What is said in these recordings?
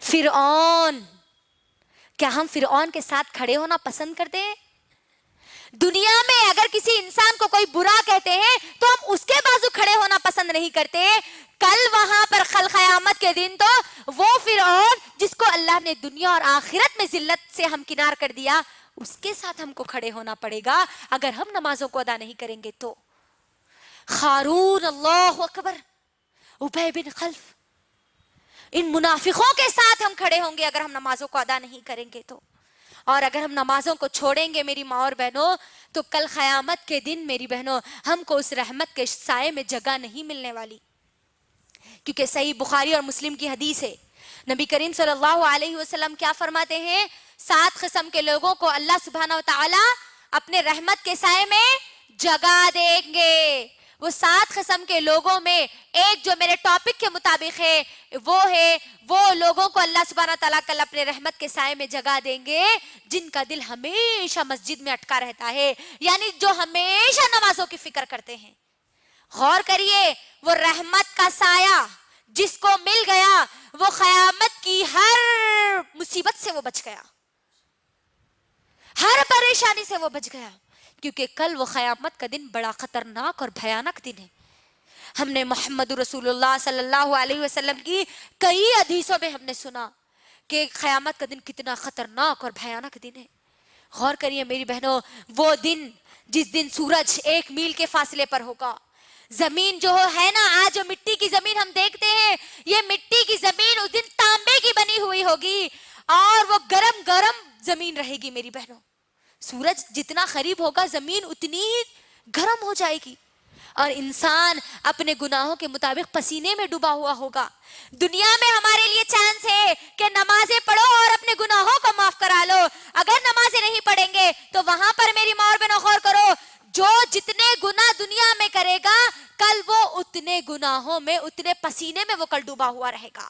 فرعون، کیا ہم فرعون کے ساتھ کھڑے ہونا پسند کرتے ہیں؟ دنیا میں اگر کسی انسان کو کوئی برا کہتے ہیں تو ہم اس کے بازو کھڑے ہونا پسند نہیں کرتے. کل وہاں پر قیامت کے دن تو وہ فرعون جس کو اللہ نے دنیا اور آخرت میں ذلت سے ہمکنار کر دیا، اس کے ساتھ ہم کو کھڑے ہونا پڑے گا اگر ہم نمازوں کو ادا نہیں کریں گے تو. قارون، اللہ اکبر، ابی بن خلف، ان منافقوں کے ساتھ ہم کھڑے ہوں گے اگر ہم نمازوں کو ادا نہیں کریں گے تو. اور اگر ہم نمازوں کو چھوڑیں گے میری ماں اور بہنوں تو کل قیامت کے دن میری بہنوں ہم کو اس رحمت کے سائے میں جگہ نہیں ملنے والی. کیونکہ صحیح بخاری اور مسلم کی حدیث ہے، نبی کریم صلی اللہ علیہ وسلم کیا فرماتے ہیں؟ 7 قسم کے لوگوں کو اللہ سبحانہ وتعالی اپنے رحمت کے سائے میں جگہ دیں گے. وہ 7 قسم کے لوگوں میں ایک جو میرے ٹاپک کے مطابق ہے وہ لوگوں کو اللہ سبحانہ تعالیٰ کل اپنے رحمت کے سائے میں جگہ دیں گے جن کا دل ہمیشہ مسجد میں اٹکا رہتا ہے، یعنی جو ہمیشہ نمازوں کی فکر کرتے ہیں. غور کریے، وہ رحمت کا سایہ جس کو مل گیا وہ قیامت کی ہر مصیبت سے وہ بچ گیا، ہر پریشانی سے وہ بچ گیا، کیونکہ کل وہ قیامت کا دن بڑا خطرناک اور بھیانک دن ہے. ہم نے محمد رسول اللہ صلی اللہ علیہ وسلم کی کئی حدیثوں میں ہم نے سنا کہ قیامت کا دن کتنا خطرناک اور بھیانک دن ہے. غور کریے میری بہنوں، وہ دن جس دن سورج 1 میل کے فاصلے پر ہوگا، زمین جو ہے نا، آج جو مٹی کی زمین ہم دیکھتے ہیں، یہ مٹی کی زمین اس دن تانبے کی بنی ہوئی ہوگی اور وہ گرم گرم زمین رہے گی میری بہنوں. سورج جتنا قریب ہوگا زمین اتنی گرم ہو جائے گی اور انسان اپنے گناہوں کے مطابق پسینے میں ڈوبا ہوا ہوگا. دنیا میں ہمارے لیے چانس ہے کہ نمازیں پڑھو اور اپنے گناہوں کو معاف کرا لو. اگر نمازیں نہیں پڑھیں گے تو وہاں پر میری ماں اور بہنوں غور کرو، جو جتنے گناہ دنیا میں کرے گا کل وہ اتنے گناہوں میں، اتنے پسینے میں وہ کل ڈوبا ہوا رہے گا.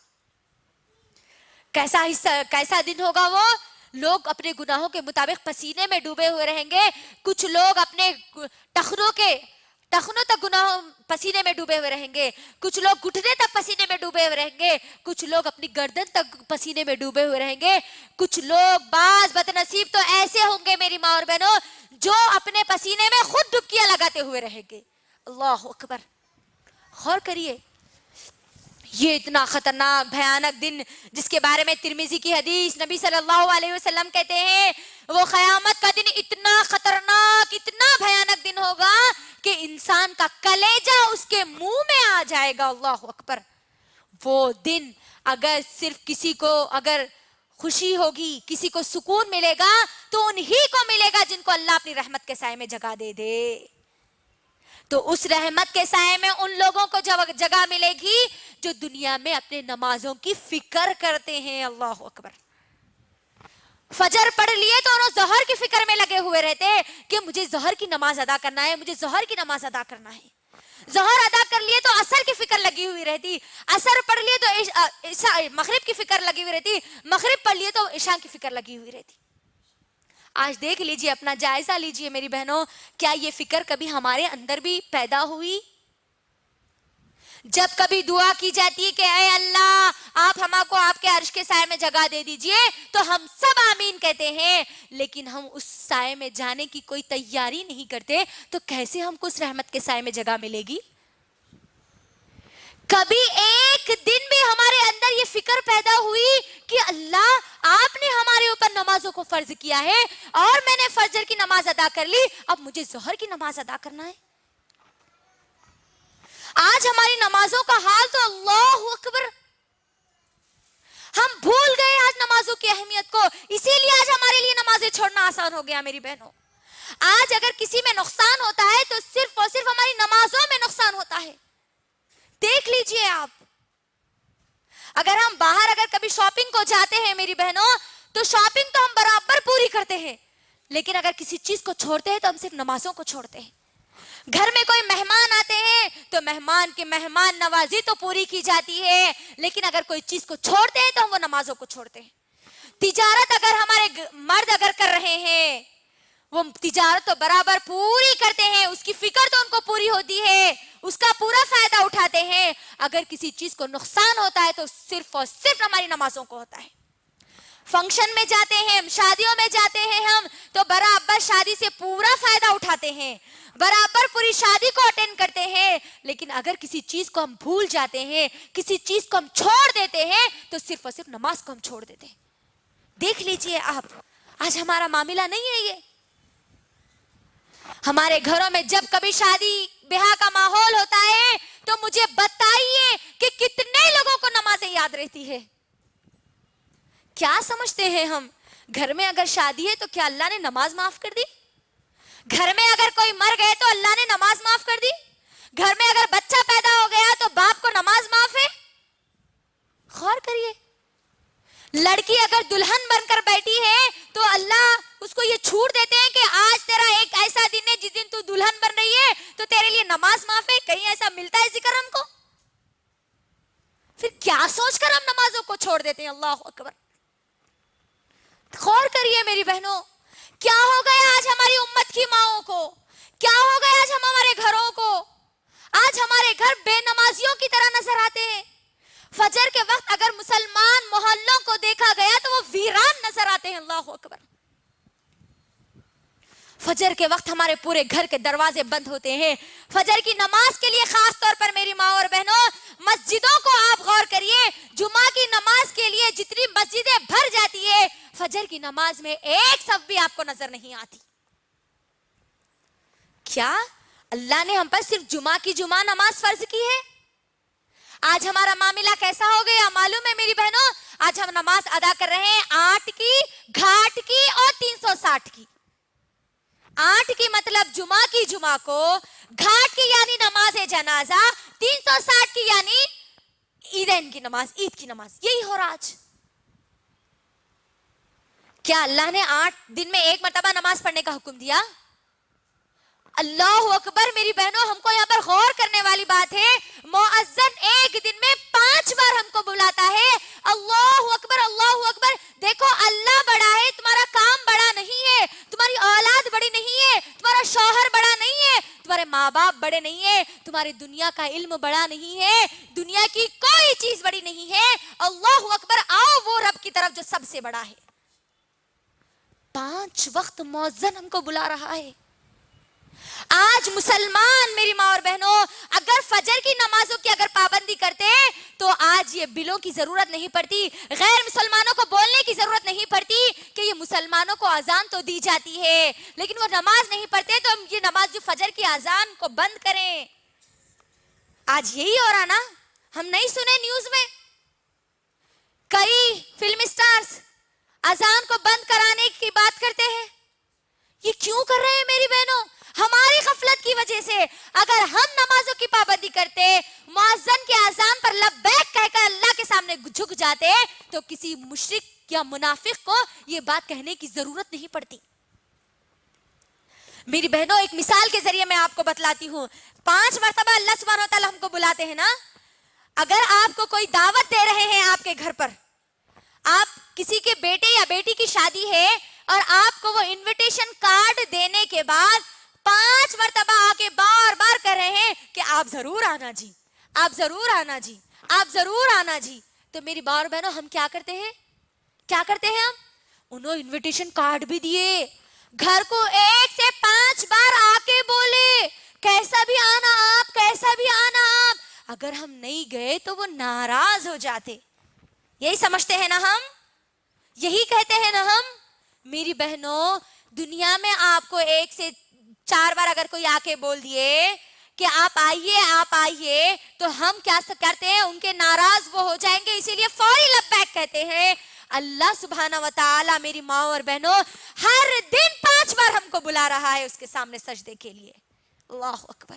کیسا دن ہوگا وہ؟ لوگ اپنے گناہوں کے مطابق پسینے میں ڈوبے ہوئے رہیں گے. کچھ لوگ اپنے ٹخنوں تک گناہوں پسینے میں ڈوبے ہوئے رہیں گے، کچھ لوگ گھٹنے تک پسینے میں ڈوبے ہوئے رہیں گے، کچھ لوگ اپنی گردن تک پسینے میں ڈوبے ہوئے رہیں گے. کچھ لوگ بعض بدنصیب تو ایسے ہوں گے میری ماں اور بہنوں جو اپنے پسینے میں خود ڈبکیاں لگاتے ہوئے رہیں گے. اللہ اکبر. غور کریے، یہ اتنا خطرناک بھیانک دن جس کے بارے میں ترمذی کی حدیث نبی صلی اللہ علیہ وسلم کہتے ہیں وہ قیامت کا دن اتنا خطرناک، اتنا بھیانک دن ہوگا کہ انسان کا کلیجہ اس کے منہ میں آ جائے گا. اللہ اکبر. وہ دن اگر صرف کسی کو اگر خوشی ہوگی، کسی کو سکون ملے گا تو انہی کو ملے گا جن کو اللہ اپنی رحمت کے سائے میں جگہ دے دے. تو اس رحمت کے سائے میں ان لوگوں کو جگہ ملے گی جو دنیا میں اپنے نمازوں کی فکر کرتے ہیں. اللہ اکبر. فجر پڑھ لیے تو انہوں ظہر کی فکر میں لگے ہوئے رہتے کہ مجھے ظہر کی نماز ادا کرنا ہے، مجھے ظہر کی نماز ادا کرنا ہے. ظہر ادا کر لیے تو عصر کی فکر لگی ہوئی رہتی، عصر پڑھ لیے تو مغرب کی فکر لگی ہوئی رہتی، مغرب پڑھ لیے تو عشاء کی فکر لگی ہوئی رہتی. آج دیکھ لیجئے، اپنا جائزہ لیجئے میری بہنوں، کیا یہ فکر کبھی ہمارے اندر بھی پیدا ہوئی؟ جب کبھی دعا کی جاتی ہے کہ اے اللہ آپ ہمارے کو آپ کے عرش کے سائے میں جگہ دے دیجئے تو ہم سب آمین کہتے ہیں، لیکن ہم اس سائے میں جانے کی کوئی تیاری نہیں کرتے تو کیسے ہم کو اس رحمت کے سائے میں جگہ ملے گی؟ کبھی ایک دن بھی ہمارے اندر یہ فکر پیدا ہوئی کہ اللہ آپ نے ہمارے اوپر نمازوں کو فرض کیا ہے اور میں نے فجر کی نماز ادا کر لی، اب مجھے ظہر کی نماز ادا کرنا ہے؟ آج ہماری نمازوں کا حال تو اللہ اکبر، ہم بھول گئے آج نمازوں کی اہمیت کو، اسی لیے آج ہمارے لیے نمازیں چھوڑنا آسان ہو گیا میری بہنوں. آج اگر کسی میں نقصان ہوتا ہے تو صرف اور صرف ہماری نمازوں میں نقصان ہوتا ہے. دیکھ لیجئے آپ، اگر ہم باہر اگر کبھی شاپنگ کو جاتے ہیں میری بہنوں تو شاپنگ تو ہم برابر پوری کرتے ہیں، لیکن اگر کسی چیز کو چھوڑتے ہیں تو ہم صرف نمازوں کو چھوڑتے ہیں. گھر میں کوئی مہمان آتے ہیں تو مہمان کی مہمان نوازی تو پوری کی جاتی ہے، لیکن اگر کوئی چیز کو چھوڑتے ہیں تو ہم وہ نمازوں کو چھوڑتے ہیں. تجارت اگر ہمارے مرد اگر کر رہے ہیں، وہ تجارت تو برابر پوری کرتے ہیں, اس کی فکر تو ان کو پوری ہوتی ہے, اس کا پورا فائدہ اٹھاتے ہیں. اگر کسی چیز کو نقصان ہوتا ہے تو صرف اور صرف ہماری نمازوں کو ہوتا ہے. فنکشن میں جاتے ہیں, شادیوں میں جاتے ہیں ہم, تو برابر شادی سے پورا فائدہ اٹھاتے ہیں, برابر پوری شادی کو اٹینڈ کرتے ہیں. لیکن اگر کسی چیز کو ہم بھول جاتے ہیں, کسی چیز کو ہم چھوڑ دیتے ہیں, تو صرف اور صرف نماز کو ہم چھوڑ دیتے ہیں. دیکھ لیجئے آپ, آج ہمارا معاملہ نہیں ہے یہ. ہمارے گھروں میں جب کبھی شادی بیاہ کا ماحول ہوتا ہے تو مجھے بتائیے کہ کتنے لوگوں کو نمازیں یاد رہتی ہے. کیا سمجھتے ہیں ہم, گھر میں اگر شادی ہے تو کیا اللہ نے نماز معاف کر دی؟ گھر میں اگر کوئی مر گئے تو اللہ نے نماز معاف کر دی؟ گھر میں اگر بچہ پیدا ہو گیا تو باپ کو نماز معاف ہے؟ غور کریے. لڑکی اگر دلہن بن کر بیٹھی ہے تو اللہ اس کو یہ چھوٹ دیتے ہیں کہ آج تیرا ایک ایسا دن ہے جس دن تو دلہن بن رہی ہے تو تیرے لیے نماز معاف ہے. کہیں ایسا ملتا ہے ذکر ہم کو؟ پھر کیا سوچ کر ہم نمازوں کو چھوڑ دیتے ہیں؟ اللہ اکبر. غور کریے میری بہنوں, کیا ہو گیا آج ہماری امت کی ماؤں کو, کیا ہو گیا آج ہمارے گھروں کو. آج ہمارے گھر بے نمازیوں کی طرح نظر آتے ہیں. فجر کے وقت اگر مسلمان محلوں کو دیکھا گیا تو وہ ویران نظر آتے ہیں. اللہ اکبر. فجر کے وقت ہمارے پورے گھر کے دروازے بند ہوتے ہیں. فجر کی نماز کے لیے خاص طور پر میری ماں اور بہنوں, مسجدوں کو آپ غور کریے, جمعہ کی نماز کے لیے جتنی مسجدیں بھر جاتی ہے, فجر کی نماز میں ایک صف بھی آپ کو نظر نہیں آتی. کیا اللہ نے ہم پر صرف جمعہ کی جمعہ نماز فرض کی ہے؟ آج ہمارا معاملہ کیسا ہو گیا معلوم ہے میری بہنوں؟ آج ہم نماز ادا کر رہے ہیں 8 کی, گھاٹ کی اور 360 کی. 8 کی مطلب جمعہ کی جمعہ کو, گھاٹ کی یعنی نماز جنازہ, 360 کی یعنی عیدین کی نماز, عید کی نماز. یہی ہو رہا آج. کیا اللہ نے 8 دن میں ایک مرتبہ نماز پڑھنے کا حکم دیا؟ اللہ اکبر. میری بہنوں, ہم کو یہاں پر غور کرنے والی بات ہے, مؤذن ایک دن میں 5 بار ہم کو بلاتا ہے. اللہ اکبر, اللہ اکبر. دیکھو اللہ بڑا ہے, تمہارا کام بڑا نہیں ہے, تمہاری اولاد بڑی نہیں ہے, تمہارا شوہر بڑا نہیں ہے, تمہارے ماں باپ بڑے نہیں ہے, تمہاری دنیا کا علم بڑا نہیں ہے, دنیا کی کوئی چیز بڑی نہیں ہے. اللہ اکبر. آؤ وہ رب کی طرف جو سب سے بڑا ہے. 5 وقت مؤذن ہم کو بلا رہا ہے. آج مسلمان میری ماں اور بہنوں اگر فجر کی نمازوں کی اگر پابندی کرتے تو آج یہ بلوں کی ضرورت نہیں پڑتی, غیر مسلمانوں کو بولنے کی ضرورت نہیں پڑتی کہ یہ مسلمانوں کو اذان تو دی جاتی ہے لیکن وہ نماز نہیں پڑھتے, تو ہم یہ نماز جو فجر کی اذان کو بند کریں. آج یہی ہو رہا نا, ہم نہیں سنے نیوز میں کئی فلم اسٹارز اذان کو بند کرانے کی بات کرتے ہیں. یہ کیوں کر رہے ہیں میری بہنوں؟ ہماری غفلت کی وجہ سے. اگر ہم نمازوں کی پابندی کرتے, مؤذن کے اذان پر لبیک کہہ کر اللہ کے سامنے جھک جاتے, تو کسی مشرک یا منافق کو یہ بات کہنے کی ضرورت نہیں پڑتی. میری بہنوں, ایک مثال کے ذریعے میں آپ کو بتلاتی ہوں. 5 مرتبہ اللہ سبحانہ وتعالی ہم کو بلاتے ہیں نا. اگر آپ کو کوئی دعوت دے رہے ہیں آپ کے گھر پر, آپ کسی کے بیٹے یا بیٹی کی شادی ہے اور آپ کو وہ انویٹیشن کارڈ دینے کے بعد 5 مرتبہ آ کے بار بار کہہ رہے ہیں کہ آپ ضرور آنا جی, آپ ضرور آنا جی, آپ ضرور آنا جی, تو میری بار بہنوں ہم کیا کرتے ہیں؟ کیا کرتے ہیں ہم؟ انہوں انویٹیشن کارڈ بھی دیے, گھر کو 1 سے 5 بار آ کے بولے کیسا بھی آنا آپ, کیسا بھی آنا آپ. اگر ہم نہیں گئے تو وہ ناراض ہو جاتے. یہی سمجھتے ہیں نا ہم, یہی کہتے ہیں نا ہم. میری بہنوں, دنیا میں آپ کو 1 سے 4 بار اگر کوئی آ کے بول دیے کہ آپ آئیے, تو ہم کیا کرتے ہیں؟ ان کے ناراض وہ ہو جائیں گے, اسی لیے فوری لبیک کہتے ہیں. اللہ سبحانہ و تعالی میری ماں اور بہنوں ہر دن 5 بار ہم کو بلا رہا ہے اس کے سامنے سجدے کے لیے. اللہ اکبر.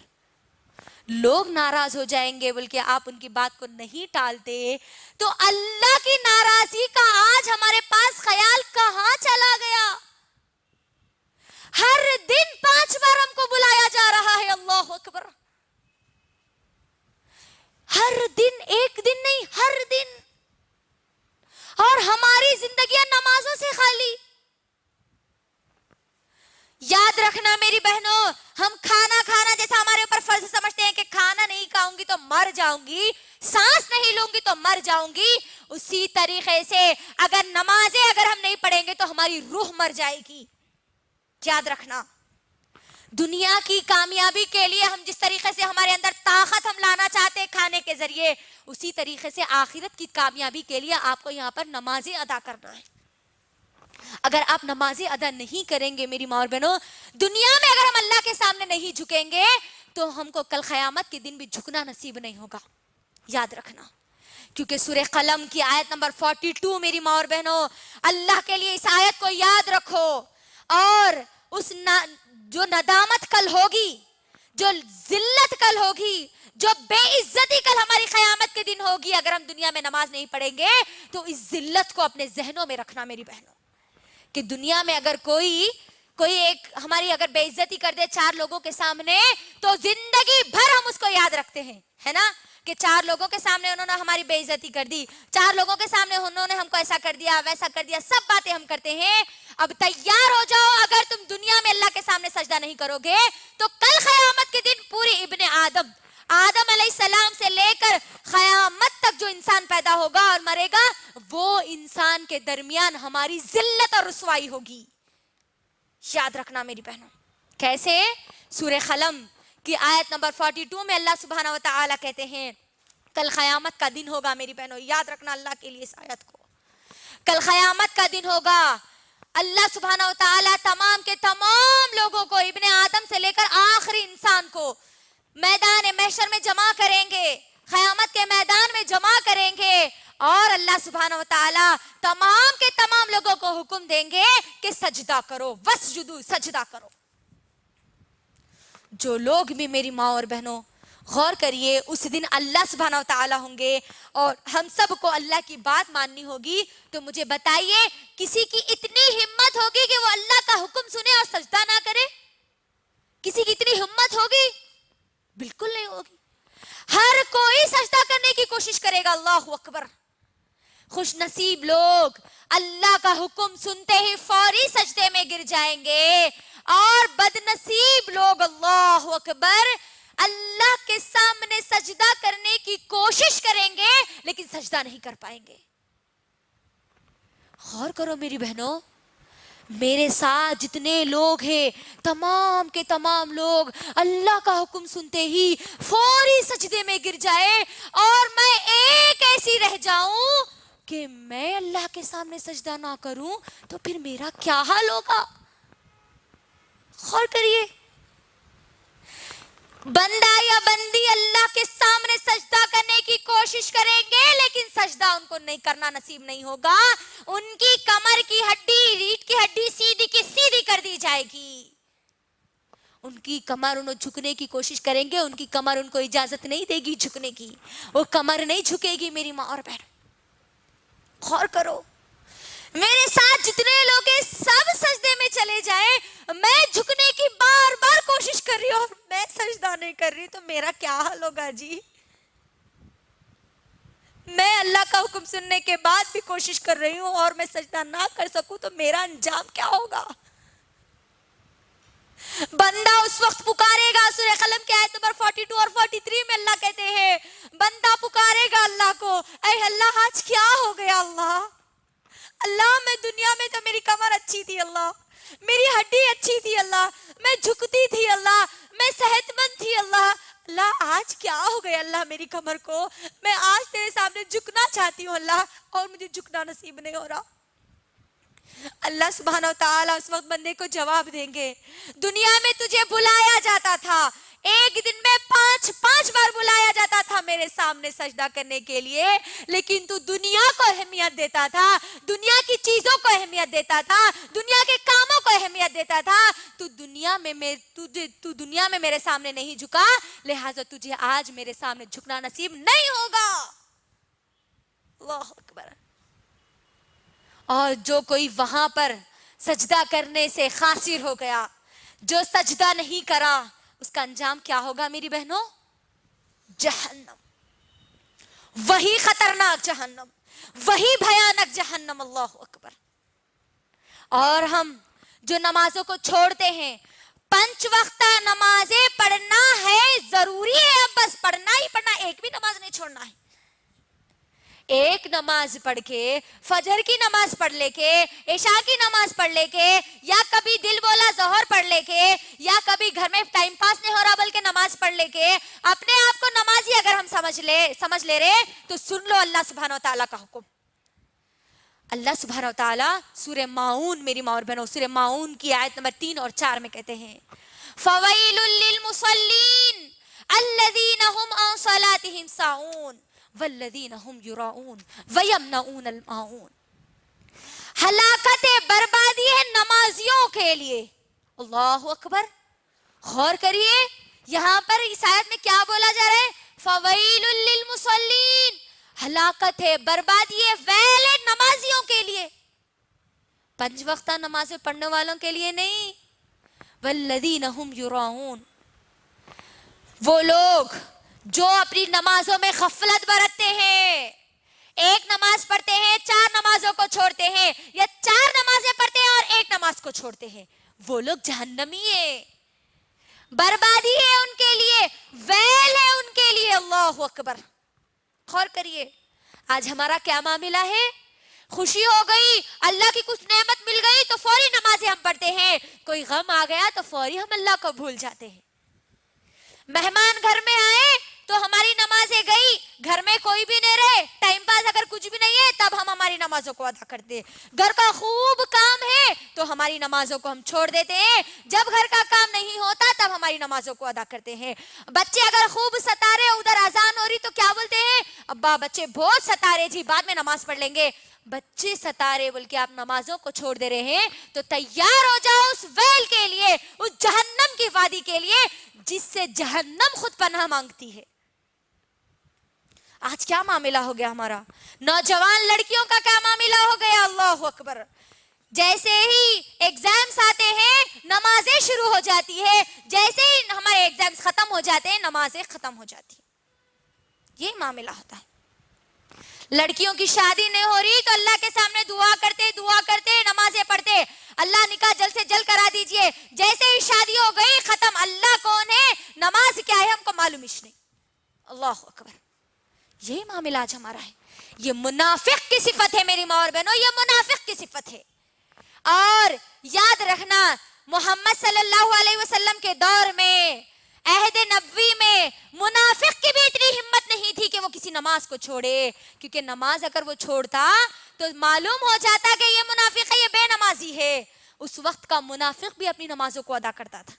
لوگ ناراض ہو جائیں گے بلکہ آپ ان کی بات کو نہیں ٹالتے, تو اللہ کی ناراضی کا آج ہمارے پاس خیال کہاں چلا گیا؟ ہر دن 5 بار ہم کو بلایا جا رہا ہے. اللہ اکبر. ہر دن, ایک دن نہیں, ہر دن. اور ہماری زندگیاں نمازوں سے خالی. بہنوں ہم کھانا کھانا جیسا ہمارے اوپر فرض سمجھتے ہیں کہ کھانا نہیں کھاؤں گی تو مر جاؤں گی, سانس نہیں لوں گی تو مر جاؤں گی, اسی طریقے سے اگر نمازیں اگر ہم نہیں پڑھیں گے تو ہماری روح مر جائے گی. یاد رکھنا, دنیا کی کامیابی کے لیے ہم جس طریقے سے ہمارے اندر طاقت ہم لانا چاہتے ہیں کھانے کے ذریعے, اسی طریقے سے آخرت کی کامیابی کے لیے آپ کو یہاں پر نمازیں ادا کرنا ہے. اگر آپ نمازیں ادا نہیں کریں گے میری ماں اور بہنوں, دنیا میں اگر ہم اللہ کے سامنے نہیں جھکیں گے تو ہم کو کل قیامت کے دن بھی جھکنا نصیب نہیں ہوگا. یاد رکھنا, کیونکہ سورہ قلم کی آیت نمبر 42 میری ماں اور بہنوں, اللہ کے لیے اس آیت کو یاد رکھو, اور اس جو ندامت کل ہوگی, جو ذلت کل ہوگی, جو بے عزتی کل ہماری قیامت کے دن ہوگی اگر ہم دنیا میں نماز نہیں پڑھیں گے, تو اس ذلت کو اپنے ذہنوں میں رکھنا میری بہنوں, کہ دنیا میں اگر کوئی ایک ہماری اگر بے عزتی کر دے 4 لوگوں کے سامنے, تو زندگی بھر ہم اس کو یاد رکھتے ہیں, ہے نا, کہ 4 لوگوں کے سامنے انہوں نے ہماری بے عزتی کر دی, 4 لوگوں کے سامنے انہوں نے ہم کو ایسا کر دیا ویسا کر دیا, سب باتیں ہم کرتے ہیں. اب تیار ہو جاؤ, اگر تم دنیا میں اللہ کے سامنے سجدہ نہیں کرو گے تو کل قیامت کے دن پوری ابن آدم علیہ السلام سے لے کر قیامت تک جو انسان پیدا ہوگا اور مرے گا, وہ انسان کے درمیان ہماری ذلت اور رسوائی ہوگی. یاد رکھنا میری بہنوں. کیسے؟ سورہ قلم کی آیت نمبر 42 میں اللہ سبحانہ و تعالی کہتے ہیں کل قیامت کا دن ہوگا میری بہنوں. یاد رکھنا اللہ کے لیے اس آیت کو, کل قیامت کا دن ہوگا, اللہ سبحانہ و تعالی تمام کے تمام لوگوں کو, ابن آدم سے لے کر آخری انسان کو میدان محشر میں جمع کریں گے, قیامت کے میدان میں جمع کریں گے, اور اللہ سبحانہ و تعالی تمام کے تمام لوگوں کو حکم دیں گے کہ سجدہ کرو, وسجدو, سجدہ کرو. جو لوگ بھی میری ماں اور بہنوں غور کریے, اس دن اللہ سبحانہ و تعالی ہوں گے اور ہم سب کو اللہ کی بات ماننی ہوگی. تو مجھے بتائیے, کسی کی اتنی ہمت ہوگی کہ وہ اللہ کا حکم سنے اور سجدہ نہ کرے؟ کسی کی اتنی ہمت ہوگی؟ بالکل نہیں ہوگی. ہر کوئی سجدہ کرنے کی کوشش کرے گا. اللہ اکبر. خوش نصیب لوگ اللہ کا حکم سنتے ہی فوری سجدے میں گر جائیں گے, اور بد نصیب لوگ اللہ اکبر اللہ کے سامنے سجدہ کرنے کی کوشش کریں گے لیکن سجدہ نہیں کر پائیں گے. غور کرو میری بہنوں, میرے ساتھ جتنے لوگ ہیں تمام کے تمام لوگ اللہ کا حکم سنتے ہی فوری سجدے میں گر جائے, اور میں ایک ایسی رہ جاؤں کہ میں اللہ کے سامنے سجدہ نہ کروں تو پھر میرا کیا حال ہوگا. غور کریے, بندہ یا بندی اللہ کے سامنے سجدہ کرنے کی کوشش کریں گے لیکن سجدہ ان کو نہیں کرنا نصیب نہیں ہوگا. ان کی کمر کی ہڈی, ریڑھ کی ہڈی سیدھی کی سیدھی کر دی جائے گی. ان کی کمر انہوں جھکنے کی کوشش کریں گے, ان کی کمر ان کو اجازت نہیں دے گی جھکنے کی, وہ کمر نہیں جھکے گی میری ماں اور بہن. غور کرو, میرے ساتھ جتنے لوگ ہیں سب سجدے میں چلے جائیں, میں جھکنے کی بار بار کوشش کر رہی ہوں اور میں سجدہ نہیں کر رہی, تو میرا کیا حال ہوگا جی. میں اللہ کا حکم سننے کے بعد بھی کوشش کر رہی ہوں اور میں سجدہ نہ کر سکوں تو میرا انجام کیا ہوگا. بندہ اس وقت پکارے گا, سورہ قلم کی آیت نمبر 42 اور 43 میں اللہ کہتے ہیں بندہ پکارے گا اللہ کو, اے اللہ آج کیا ہو گیا, اللہ میں دنیا میں تو میری کمر اچھی تھی, اللہ میری ہڈی اچھی تھی, اللہ میں جھکتی تھی, اللہ میں صحت مند تھی, اللہ آج کیا ہو گیا اللہ میری کمر کو, میں آج تیرے سامنے جھکنا چاہتی ہوں اللہ, اور مجھے جھکنا نصیب نہیں ہو رہا. اللہ سبحانہ و تعالیٰ اس وقت بندے کو جواب دیں گے, دنیا میں تجھے بلایا جاتا تھا, ایک دن میں 5 بار بلایا جاتا تھا میرے سامنے سجدہ کرنے کے لیے, لیکن تو دنیا کو اہمیت دیتا تھا, دنیا کی چیزوں کو اہمیت دیتا تھا, دنیا کے کاموں کو اہمیت دیتا تھا, تو دنیا میں میرے سامنے نہیں جھکا, لہٰذا تجھے آج میرے سامنے جھکنا نصیب نہیں ہوگا. اللہ اکبر. اور جو کوئی وہاں پر سجدہ کرنے سے قاصر ہو گیا, جو سجدہ نہیں کرا, اس کا انجام کیا ہوگا میری بہنوں؟ جہنم. وہی خطرناک جہنم, وہی بھیانک جہنم. اللہ اکبر. اور ہم جو نمازوں کو چھوڑتے ہیں, 5 وقتہ نمازیں پڑھنا ہے ضروری ہے، اب بس پڑھنا ہی پڑھنا، ایک بھی نماز نہیں چھوڑنا ہے. ایک نماز پڑھ کے، فجر کی نماز پڑھ لے کے، عشاء کی نماز پڑھ لے کے، یا کبھی دل بولا ظہر پڑھ لے کے، یا کبھی گھر میں ٹائم پاس نہیں ہو رہا بلکہ نماز پڑھ لے کے، اپنے آپ کو نمازی اگر ہم سمجھ لے رہے تو سن لو اللہ سبحانہ و تعالیٰ کا حکم. اللہ سبحانہ و تعالیٰ سورہ ماؤن، میری ماں اور بہنوں، سورہ ماؤن کی آیت نمبر 3 اور 4 میں کہتے ہیں فَوَيْلٌ لِّلْمُصَلِّينَ الَّذِينَ هُمْ عَن صَلَاتِهِمْ سَاهُونَ وَالَّذِينَ هُمْ يُرَاءُونَ وَيَمْنَعُونَ الْمَاعُونَ. ہلاکت بربادی ہے نمازیوں کے لیے. اللہ اکبر. غور کریے یہاں پر اس آیت میں کیا بولا جا رہا ہے؟ فَوَيْلٌ لِّلْمُصَلِّينَ. ہلاکت ہے، بربادی ہے، ویل ہے نمازیوں کے لیے. 5 وقتہ نمازیں پڑھنے والوں کے لیے نہیں. وَالَّذِينَ هُمْ يُرَاءُونَ. وہ لوگ جو اپنی نمازوں میں غفلت برتتے ہیں، ایک نماز پڑھتے ہیں 4 نمازوں کو چھوڑتے ہیں، یا 4 نمازیں پڑھتے ہیں اور ایک نماز کو چھوڑتے ہیں، وہ لوگ جہنمی ہیں. بربادی ہے ان کے لیے، ویل ہے ان کے لیے. اللہ اکبر. غور کریے آج ہمارا کیا معاملہ ہے؟ خوشی ہو گئی، اللہ کی کچھ نعمت مل گئی تو فوری نمازیں ہم پڑھتے ہیں، کوئی غم آ گیا تو فوری ہم اللہ کو بھول جاتے ہیں. مہمان گھر میں آئے تو ہماری نمازیں گئی، گھر میں کوئی بھی نہیں رہے، ٹائم پاس اگر کچھ بھی نہیں ہے تب ہم ہماری نمازوں کو ادا کرتے ہیں. گھر کا خوب کام ہے تو ہماری نمازوں کو ہم چھوڑ دیتے ہیں، جب گھر کا کام نہیں ہوتا تب ہماری نمازوں کو ادا کرتے ہیں. بچے اگر خوب ستا رہے، ادھر اذان ہو رہی تو کیا بولتے ہیں؟ ابا بچے بہت ستا رہے جی، بعد میں نماز پڑھ لیں گے. بچے ستارے بول کے آپ نمازوں کو چھوڑ دے رہے ہیں تو تیار ہو جاؤ اس ویل کے لیے، اس جہنم کی وادی کے لیے جس سے جہنم خود پناہ مانگتی ہے. آج کیا معاملہ ہو گیا ہمارا؟ نوجوان لڑکیوں کا کیا معاملہ ہو گیا؟ اللہ اکبر. جیسے ہی ایگزامز آتے ہیں نمازیں شروع ہو جاتی ہے، جیسے ہی ہمارے ایگزامز ختم ہو جاتے ہیں نمازیں ختم ہو جاتی ہیں. یہ معاملہ ہوتا ہے. لڑکیوں کی شادی نہیں ہو رہی تو اللہ کے سامنے دعا کرتے نمازیں پڑھتے، اللہ نکاح جلد سے جلد کرا دیجئے. جیسے ہی شادی ہو گئی ختم، اللہ کون ہے، نماز کیا ہے ہم کو معلوم ہی نہیں. اللہ اکبر. یہ معاملہ آج ہمارا ہے. یہ منافق کی صفت ہے میری ماں اور بہنوں، یہ منافق کی صفت ہے. اور یاد رکھنا محمد صلی اللہ علیہ وسلم کے دور میں، عہد نبوی میں، منافق کی بھی اتنی ہمت نہیں تھی کہ وہ کسی نماز کو چھوڑے، کیونکہ نماز اگر وہ چھوڑتا تو معلوم ہو جاتا کہ یہ منافق ہے، یہ بے نمازی ہے. اس وقت کا منافق بھی اپنی نمازوں کو ادا کرتا تھا.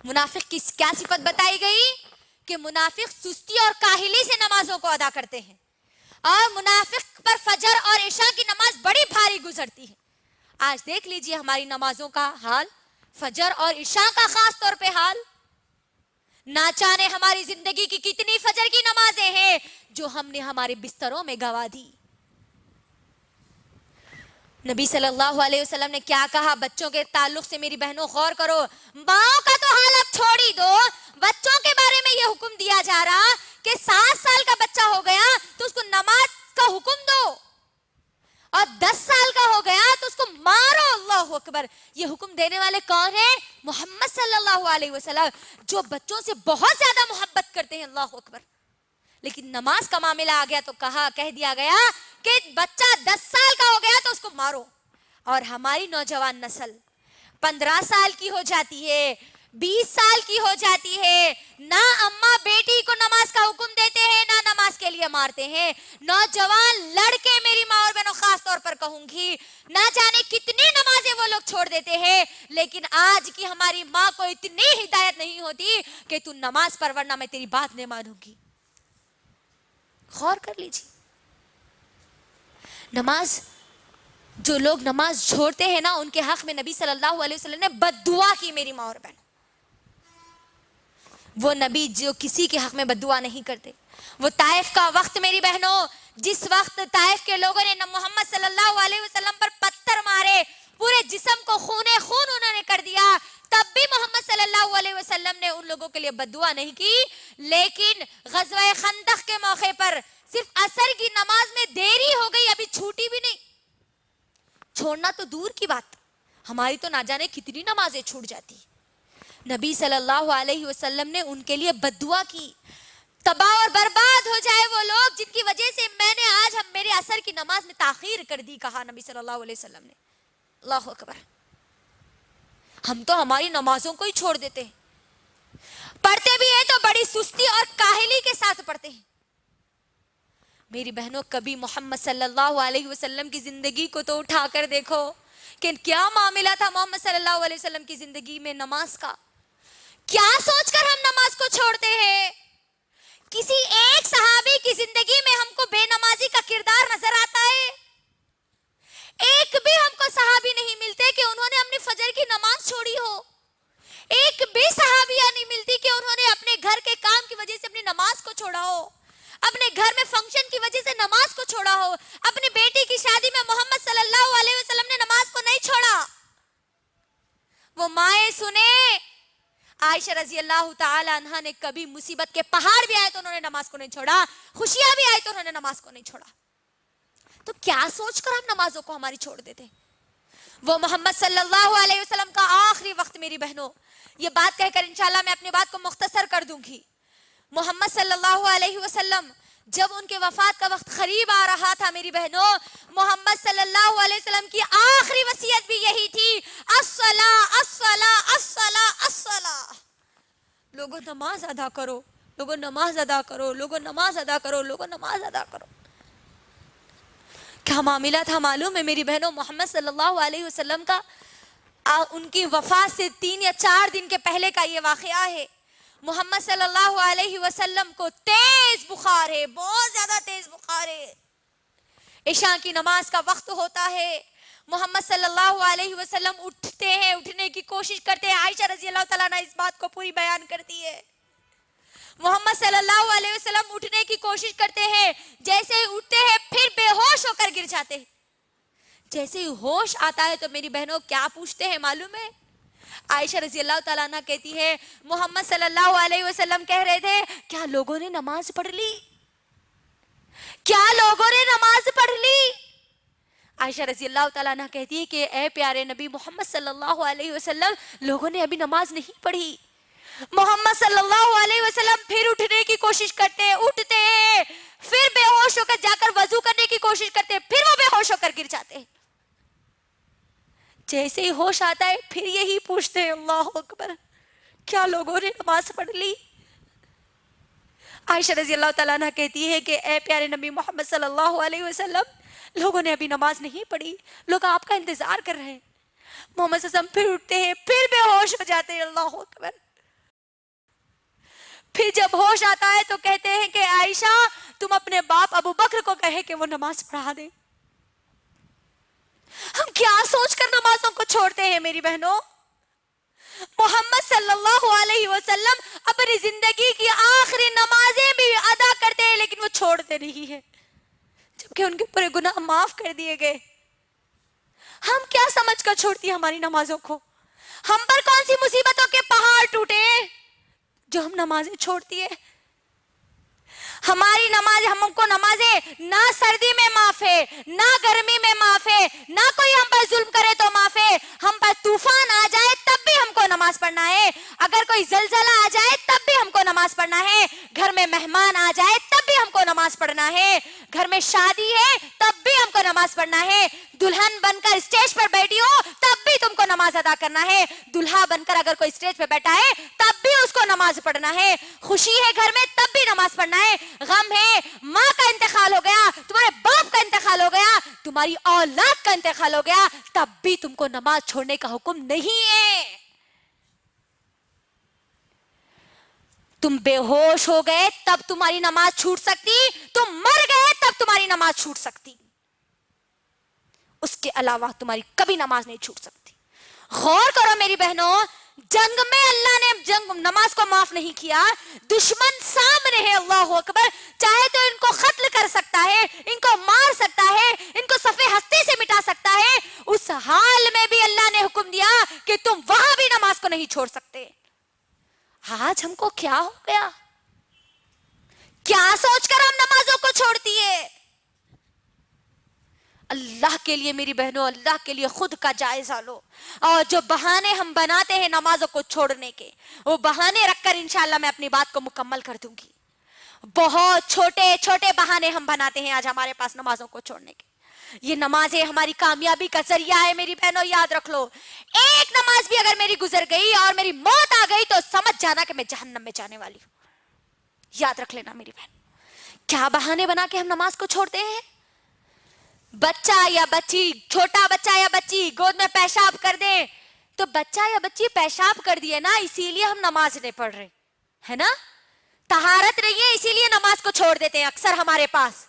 منافق کی کیا صفت بتائی گئی؟ کہ منافق سستی اور کاہلی سے نمازوں کو ادا کرتے ہیں، اور منافق پر فجر اور عشاء کی نماز بڑی بھاری گزرتی ہے. آج دیکھ لیجئے ہماری نمازوں کا حال، فجر اور عشاء کا خاص طور پہ حال. نہ جانے ہماری زندگی کی کتنی فجر کی نمازیں ہیں جو ہم نے ہمارے بستروں میں گوا دی. نبی صلی اللہ علیہ وسلم نے کیا کہا بچوں کے تعلق سے؟ میری بہنوں غور کرو. ماؤں کا تو حال اب چھوڑ ہی دو، بچوں کے بارے میں یہ حکم دیا جا رہا کہ 7 سال کا بچہ ہو گیا تو اس کو نماز کا حکم دو، اور 10 سال کا ہو گیا تو اس کو مارو. اللہ اکبر. یہ حکم دینے والے کون ہیں؟ محمد صلی اللہ علیہ وسلم، جو بچوں سے بہت زیادہ محبت کرتے ہیں. اللہ اکبر. لیکن نماز کا معاملہ آ گیا تو کہہ دیا گیا کہ بچہ 10 سال کا ہو گیا تو اس کو مارو. اور ہماری نوجوان نسل 15 سال کی ہو جاتی ہے، 20 سال کی ہو جاتی ہے، نہ اماں بیٹی کو نماز کا حکم دیتے ہیں نہ نماز کے لیے مارتے ہیں. نوجوان لڑکے، میری ماں اور بہنوں خاص طور پر کہوں گی، نہ جانے کتنی نمازیں وہ لوگ چھوڑ دیتے ہیں. لیکن آج کی ہماری ماں کو اتنی ہدایت نہیں ہوتی کہ تو نماز پڑھ ورنہ میں تیری بات نہیں مانوں گی. غور کر لیجیے. نماز، جو لوگ نماز چھوڑتے ہیں نا ان کے حق میں نبی صلی اللہ علیہ وسلم نے بد دعا کی. میری ماں اور بہنوں، وہ نبی جو کسی کے حق میں بد دعا نہیں کرتے. وہ طائف کا وقت میری بہنوں، جس وقت طائف کے لوگوں نے محمد صلی اللہ علیہ وسلم پر پتھر مارے، پورے جسم کو خون انہوں نے کر دیا، تب بھی محمد صلی اللہ علیہ وسلم نے ان لوگوں کے لیے بد دعا نہیں کی. لیکن غزوہ خندق کے موقع پر صرف عصر کی نماز میں دیری ہو گئی، ابھی چھوٹی بھی نہیں. چھوڑنا تو دور کی بات، ہماری تو نہ جانے کتنی نمازیں چھوٹ جاتی. نبی صلی اللہ علیہ وسلم نے ان کے لیے بد دعا کی، تباہ اور برباد ہو جائے وہ لوگ جن کی وجہ سے میں نے آج ہم میرے عصر کی نماز میں تاخیر کر دی، کہا نبی صلی اللہ علیہ وسلم نے۔ اللہ اکبر۔ ہم تو ہماری نمازوں کو ہی چھوڑ دیتے ہیں، پڑھتے بھی ہیں تو بڑی سستی اور کاہلی کے ساتھ پڑھتے ہیں۔ میری بہنوں، کبھی محمد صلی اللہ علیہ وسلم کی زندگی کو تو اٹھا کر دیکھو کہ کیا معاملہ تھا محمد صلی اللہ علیہ وسلم کی زندگی میں نماز کا۔ کیا سوچ کر ہم نماز کو چھوڑتے ہیں؟ کسی ایک صحابی کی زندگی میں ہم کو بے نمازی کا کردار نظر آتا ہے؟ ایک بھی ہم کو صحابی نہیں ملتے کہ انہوں نے اپنی فجر کی نماز چھوڑی ہو۔ ایک بھی صحابیہ نہیں ملتی کہ انہوں نے اپنے گھر کے کام کی وجہ سے اپنی نماز کو چھوڑا ہو، اپنے گھر میں فنکشن کی وجہ سے نماز کو چھوڑا ہو۔ اپنی بیٹی کی شادی میں محمد صلی اللہ علیہ وسلم نے نماز کو نہیں چھوڑا۔ وہ مائیں سنے، عائشہ رضی اللہ تعالی عنہا نے کبھی مصیبت کے پہاڑ بھی آئے تو انہوں نے نماز کو نہیں چھوڑا، خوشیاں بھی آئی تو انہوں نے نماز کو نہیں چھوڑا۔ تو کیا سوچ کر ہم نمازوں کو ہماری چھوڑ دیتے؟ وہ محمد صلی اللہ علیہ وسلم کا آخری وقت، میری بہنوں، یہ بات کہہ کر انشاءاللہ میں اپنی بات کو مختصر کر دوں گی۔ محمد صلی اللہ علیہ وسلم جب ان کے وفات کا وقت قریب آ رہا تھا، میری بہنوں، محمد صلی اللہ علیہ وسلم کی آخری وصیت بھی یہی تھی، الصلاۃ الصلاۃ الصلاۃ الصلاۃ۔ لوگوں نماز ادا کرو، لوگوں نماز ادا کرو، لوگوں نماز ادا کرو، لوگوں نماز ادا کرو۔ کیا معاملہ تھا معلوم ہے میری بہنوں؟ محمد صلی اللہ علیہ وسلم کا ان کی وفات سے 3 یا 4 دن کے پہلے کا یہ واقعہ ہے۔ محمد صلی اللہ علیہ وسلم کو تیز بخار ہے، بہت زیادہ تیز بخار ہے۔ عشاء کی نماز کا وقت ہوتا ہے، محمد صلی اللہ علیہ وسلم اٹھتے ہیں، اٹھنے کی کوشش کرتے ہیں۔ عائشہ رضی اللہ تعالیٰ عنہ اس بات کو پوری بیان کرتی ہے۔ محمد صلی اللہ علیہ وسلم اٹھنے کی کوشش کرتے ہیں، جیسے ہی اٹھتے ہیں پھر بے ہوش ہو کر گر جاتے ہیں۔ جیسے ہی ہوش آتا ہے تو میری بہنوں کیا پوچھتے ہیں معلوم ہے؟ عائشہ رضی اللہ تعالیٰ عنہ کہتی ہے، محمد صلی اللہ علیہ وسلم کہہ رہے تھے، کیا لوگوں نے نماز پڑھ لی؟ کیا لوگوں نے نماز پڑھ لی؟ عائشہ رضی اللہ تعالیٰ عنہ کہتی ہے کہ اے پیارے نبی محمد صلی اللہ علیہ وسلم، لوگوں نے ابھی نماز نہیں پڑھی۔ محمد صلی اللہ علیہ وسلم پھر اٹھنے کی کوشش کرتے ہیں، اٹھتے ہیں، پھر بے ہوش ہو کر جا کر وضو کرنے کی کوشش کرتے ہیں، پھر وہ بے ہوش ہو کر گر جاتے ہیں۔ جیسے ہی ہوش آتا ہے پھر یہی پوچھتے ہیں، اللہ اکبر، کیا لوگوں نے نماز پڑھ لی؟ عائشہ رضی اللہ تعالیٰ عنہ کہتی ہے کہ اے پیارے نبی محمد صلی اللہ علیہ وسلم، لوگوں نے ابھی نماز نہیں پڑھی، لوگ آپ کا انتظار کر رہے ہیں۔ محمد صلی اللہ علیہ وسلم پھر اٹھتے ہیں، پھر بے ہوش ہو جاتے ہیں، اللہ اکبر۔ پھر جب ہوش آتا ہے تو کہتے ہیں کہ عائشہ، تم اپنے باپ ابو بکر کو کہے کہ وہ نماز پڑھا دے۔ ہم کیا سوچ کر نمازوں کو چھوڑتے ہیں میری بہنوں؟ محمد صلی اللہ علیہ وسلم اپنی زندگی کی آخری نمازیں بھی ادا کرتے ہیں لیکن وہ چھوڑتے نہیں ہیں، جبکہ ان کے پورے گناہ معاف کر دیے گئے۔ ہم کیا سمجھ کر چھوڑتی ہیں ہماری نمازوں کو؟ ہم پر کون سی مصیبتوں کے پہاڑ ٹوٹے ہیں جو ہم نمازیں چھوڑتی ہے؟ ہماری نماز، ہم کو نمازیں نہ سردی میں معاف ہے، نہ گرمی میں معاف ہے، نہ کوئی ہم پر ظلم کرے تو معاف ہے۔ ہم پر طوفان آ جائے تب بھی ہم کو نماز پڑھنا ہے، اگر کوئی زلزلہ آ جائے تب بھی ہم کو نماز پڑھنا ہے، گھر میں مہمان آ جائے تب بھی ہم کو نماز پڑھنا ہے، گھر میں شادی ہے تب بھی ہم کو نماز پڑھنا ہے، دلہن بن کر اسٹیج پر بیٹھی ہو تب بھی تم کو نماز ادا کرنا ہے، دلہا بن کر اگر کوئی اسٹیج پہ بیٹھا ہے تب بھی اس کو نماز پڑھنا ہے، خوشی ہے گھر میں تب بھی نماز پڑھنا ہے، غم ہے، ماں کا انتقال ہو گیا، تمہارے باپ کا انتقال ہو گیا، تمہاری اولاد کا انتقال ہو گیا، تب بھی تم کو نماز چھوڑنے کا حکم نہیں ہے۔ تم بے ہوش ہو گئے تب تمہاری نماز چھوٹ سکتی، تم مر گئے تب تمہاری نماز چھوٹ سکتی، اس کے علاوہ تمہاری کبھی نماز نہیں چھوٹ سکتی۔ غور کرو میری بہنوں، جنگ میں اللہ نے نماز کو معاف نہیں کیا، دشمن سامنے ہے، اللہ اکبر، چاہے تو ان کو قتل کر سکتا ہے، ان کو مار سکتا ہے، ان کو صفحے ہستی سے مٹا سکتا ہے، اس حال میں بھی اللہ نے حکم دیا کہ تم وہاں بھی نماز کو نہیں چھوڑ سکتے۔ آج ہم کو کیا ہو گیا؟ کیا سوچ کر ہم نمازوں کو چھوڑتی ہے؟ اللہ کے لیے میری بہنوں، اللہ کے لیے خود کا جائزہ لو. اور جو بہانے ہم بناتے ہیں نمازوں کو چھوڑنے کے، وہ بہانے رکھ کر انشاءاللہ میں اپنی بات کو مکمل کر دوں گی. بہت چھوٹے چھوٹے بہانے ہم بناتے ہیں آج ہمارے پاس نمازوں کو چھوڑنے کے. یہ نمازیں ہماری کامیابی کا ذریعہ ہے میری بہنوں، یاد رکھ لو. ایک نماز بھی اگر میری گزر گئی اور میری موت آ گئی تو سمجھ جانا کہ میں جہنم میں جانے والی ہوں. یاد رکھ لینا میری بہن. کیا بہانے بنا کے ہم نماز کو چھوڑتے ہیں؟ بچہ یا بچی، چھوٹا بچہ یا بچی گود میں پیشاب کر دیں تو بچہ یا بچی پیشاب کر دیے نا، اسی لیے ہم نماز نہیں پڑھ رہے ہے نا. طہارت نہیں ہے اسی لیے نماز کو چھوڑ دیتے ہیں اکثر ہمارے پاس.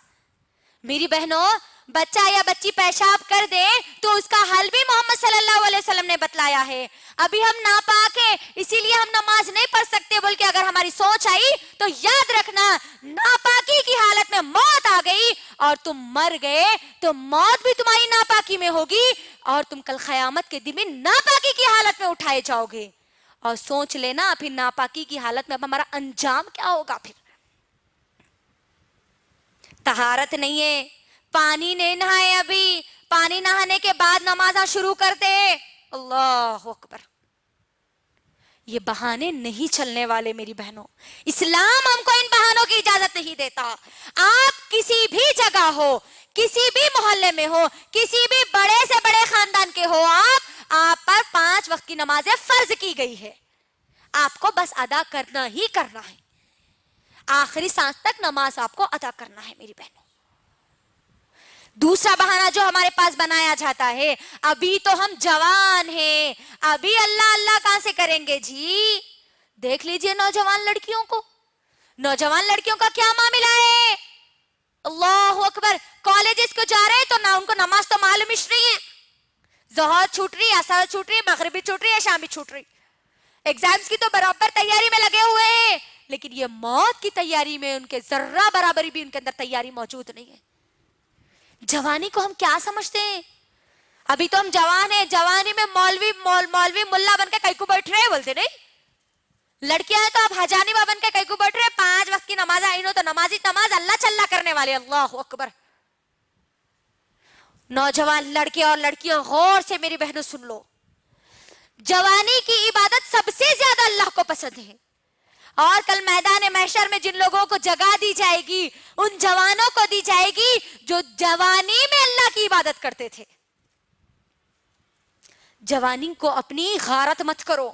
میری بہنوں، بچہ یا بچی پیشاب کر دے تو اس کا حل بھی محمد صلی اللہ علیہ وسلم نے بتلایا ہے. ابھی ہم ناپاک ہیں اسی لیے ہم نماز نہیں پڑھ سکتے بول کے اگر ہماری سوچ آئی تو یاد رکھنا، ناپاکی کی حالت میں موت آ گئی اور تم مر گئے تو موت بھی تمہاری ناپاکی میں ہوگی اور تم کل قیامت کے دن میں ناپاکی کی حالت میں اٹھائے جاؤ گے. اور سوچ لینا پھر ناپاکی کی حالت میں اب ہمارا انجام کیا ہوگا. پھر طہارت نہیں ہے، پانی نہیں نہائے، ابھی پانی نہانے کے بعد نمازاں شروع کرتے. اللہ اکبر. یہ بہانے نہیں چلنے والے میری بہنوں. اسلام ہم کو ان بہانوں کی اجازت نہیں دیتا. آپ کسی بھی جگہ ہو، کسی بھی محلے میں ہو، کسی بھی بڑے سے بڑے خاندان کے ہو، آپ پر 5 وقت کی نمازیں فرض کی گئی ہے. آپ کو بس ادا کرنا ہی کرنا ہے. آخری سانس تک نماز آپ کو ادا کرنا ہے میری بہنوں. دوسرا بہانہ جو ہمارے پاس بنایا جاتا ہے، ابھی تو ہم جوان ہیں، ابھی اللہ اللہ کہاں سے کریں گے جی. دیکھ لیجئے نوجوان لڑکیوں کو، نوجوان لڑکیوں کا کیا معاملہ ہے. اللہ اکبر. کالجز کو جا رہے تو نہ ان کو نماز تو معلوم ہی نہیں ہے. ظہر چھوٹ رہی، عصر چھوٹ رہی، مغربی چھوٹ رہی ہے، شامی چھوٹ رہی. ایگزامز کی تو برابر تیاری میں لگے ہوئے ہیں، لیکن یہ موت کی تیاری میں ان کے ذرہ برابری بھی ان کے اندر تیاری موجود نہیں ہے. جوانی کو ہم کیا سمجھتے ہیں؟ ابھی تو ہم جوان ہیں، جوانی میں مولوی ملا بن کے کئی کو بیٹھ رہے بولتے نہیں. لڑکیاں ہیں تو آپ حجانی با بن کے کئی کو بیٹھ رہے. 5 وقت کی نماز آئینو تو نمازی نماز اللہ چلنا کرنے والے. اللہ اکبر. نوجوان لڑکے اور لڑکیاں غور سے میری بہنوں سن لو. جوانی کی عبادت سب سے زیادہ اللہ کو پسند ہے. اور کل میدان محشر میں جن لوگوں کو جگہ دی جائے گی ان جوانوں کو دی جائے گی جو جوانی میں اللہ کی عبادت کرتے تھے. جوانی کو اپنی غارت مت کرو،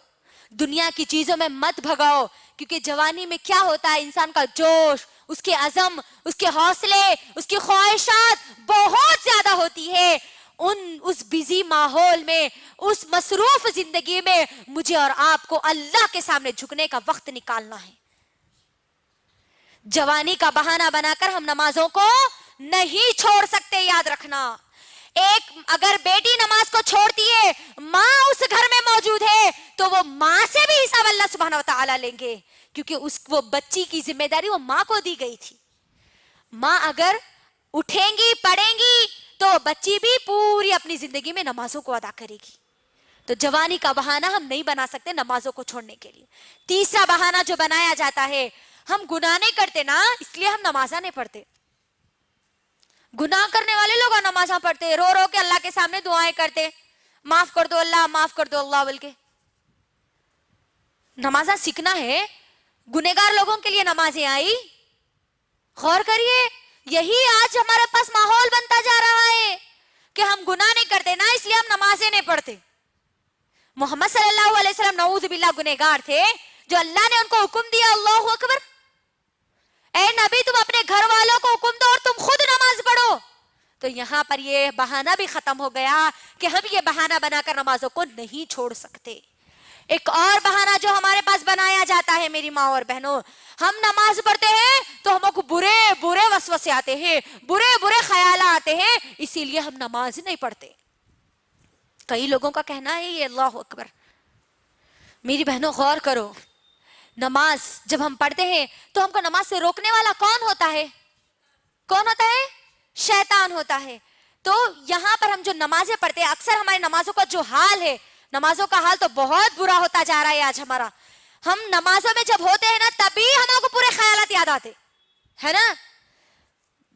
دنیا کی چیزوں میں مت بھگاؤ، کیونکہ جوانی میں کیا ہوتا ہے، انسان کا جوش، اس کے عزم، اس کے حوصلے، اس کی خواہشات بہت زیادہ ہوتی ہے. اس بیزی ماحول میں، اس مصروف زندگی میں مجھے اور آپ کو اللہ کے سامنے جھکنے کا وقت نکالنا ہے. جوانی کا بہانہ بنا کر ہم نمازوں کو نہیں چھوڑ سکتے. یاد رکھنا، ایک اگر بیٹی نماز کو چھوڑتی ہے، ماں اس گھر میں موجود ہے تو وہ ماں سے بھی حساب اللہ سبحانہ و تعالیٰ لیں گے، کیونکہ وہ بچی کی ذمہ داری وہ ماں کو دی گئی تھی. ماں اگر اٹھیں گی، پڑھیں گی تو بچی بھی پوری اپنی زندگی میں نمازوں کو ادا کرے گی. تو جوانی کا بہانہ ہم نہیں بنا سکتے نمازوں کو چھوڑنے کے لیے. تیسرا بہانہ جو بنایا جاتا ہے، ہم گناہ نہیں کرتے نا اس لیے ہم نمازاں نہیں پڑھتے. گناہ کرنے والے لوگ نمازاں پڑھتے، رو رو کے اللہ کے سامنے دعائیں کرتے، معاف کر دو اللہ، معاف کر دو اللہ بول کے. نمازاں سیکھنا ہے. گنہگار لوگوں کے لیے نمازیں آئی. غور کریے، یہی آج ہمارے پاس ماحول بنتا جا رہا ہے کہ ہم گناہ نہیں کرتے نا اس لیے ہم نمازیں نہیں پڑھتے. محمد صلی اللہ علیہ وسلم نعوذ باللہ گنہگار تھے جو اللہ نے ان کو حکم دیا. اللہ اکبر. اے نبی تم اپنے گھر والوں کو حکم دو اور تم خود نماز پڑھو. تو یہاں پر یہ بہانہ بھی ختم ہو گیا کہ ہم یہ بہانہ بنا کر نمازوں کو نہیں چھوڑ سکتے. ایک اور بہانہ جو ہمارے پاس بنایا جاتا ہے میری ماں اور بہنوں، ہم نماز پڑھتے ہیں تو ہم کو برے برے وسوسے آتے ہیں، برے برے خیالات آتے ہیں، اسی لیے ہم نماز نہیں پڑھتے. کئی لوگوں کا کہنا ہے یہ. اللہ اکبر. میری بہنوں غور کرو، نماز جب ہم پڑھتے ہیں تو ہم کو نماز سے روکنے والا کون ہوتا ہے؟ کون ہوتا ہے؟ شیطان ہوتا ہے. تو یہاں پر ہم جو نمازیں پڑھتے ہیں، اکثر ہماری نمازوں کا جو حال ہے، نمازوں کا حال تو بہت برا ہوتا جا رہا ہے آج ہمارا. ہم نمازوں میں جب ہوتے ہیں نا تبھی ہمارے کو پورے خیالات یاد آتے ہے نا.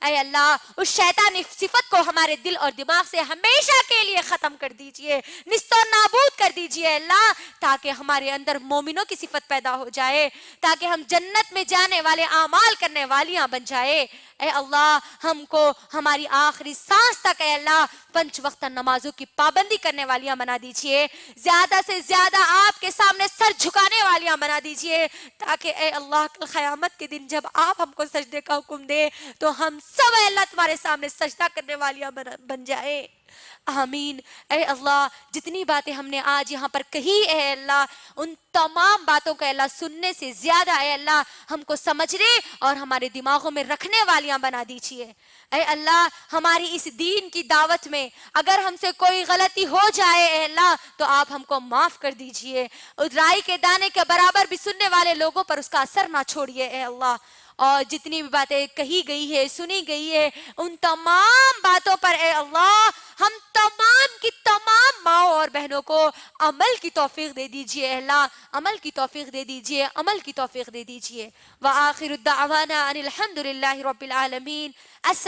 اے اللہ اس شیطانی صفت کو ہمارے دل اور دماغ سے ہمیشہ کے لیے ختم کر دیجئے، نیست و نابود کر دیجئے اے اللہ، تاکہ ہمارے اندر مومنوں کی صفت پیدا ہو جائے، تاکہ ہم جنت میں جانے والے اعمال کرنے والیاں بن جائے۔ اے اللہ ہم کو ہماری آخری سانس تک اے اللہ 5 وقت نمازوں کی پابندی کرنے والیاں بنا دیجئے، زیادہ سے زیادہ آپ کے سامنے سر جھکانے والیاں بنا دیجئے، تاکہ اے اللہ کل قیامت کے دن جب آپ ہم کو سجدے کا حکم دے تو ہم سب اے اللہ تمہارے سامنے سجدہ کرنے والیاں بن جائے۔ آمین۔ اے اللہ جتنی باتیں ہم نے آج یہاں پر کہی اے اللہ، ان تمام باتوں کا اے اللہ سننے سے زیادہ اے اللہ ہم کو سمجھنے اور ہمارے دماغوں میں رکھنے والیاں بنا دیجئے۔ اے اللہ ہماری اس دین کی دعوت میں اگر ہم سے کوئی غلطی ہو جائے اے اللہ تو آپ ہم کو معاف کر دیجئے، رائی کے دانے کے برابر بھی سننے والے لوگوں پر اس کا اثر نہ چھوڑیے اے اللہ، اور جتنی بھی باتیں کہی گئی ہے سنی گئی ہے ان تمام باتوں پر اے اللہ ہم تمام کی تمام ماؤں اور بہنوں کو عمل کی توفیق دے دیجئے اے اللہ، عمل کی توفیق دے دیجئے، عمل کی توفیق دے دیجئے۔ وآخر الدعوانا ان الحمد للہ رب العالمین۔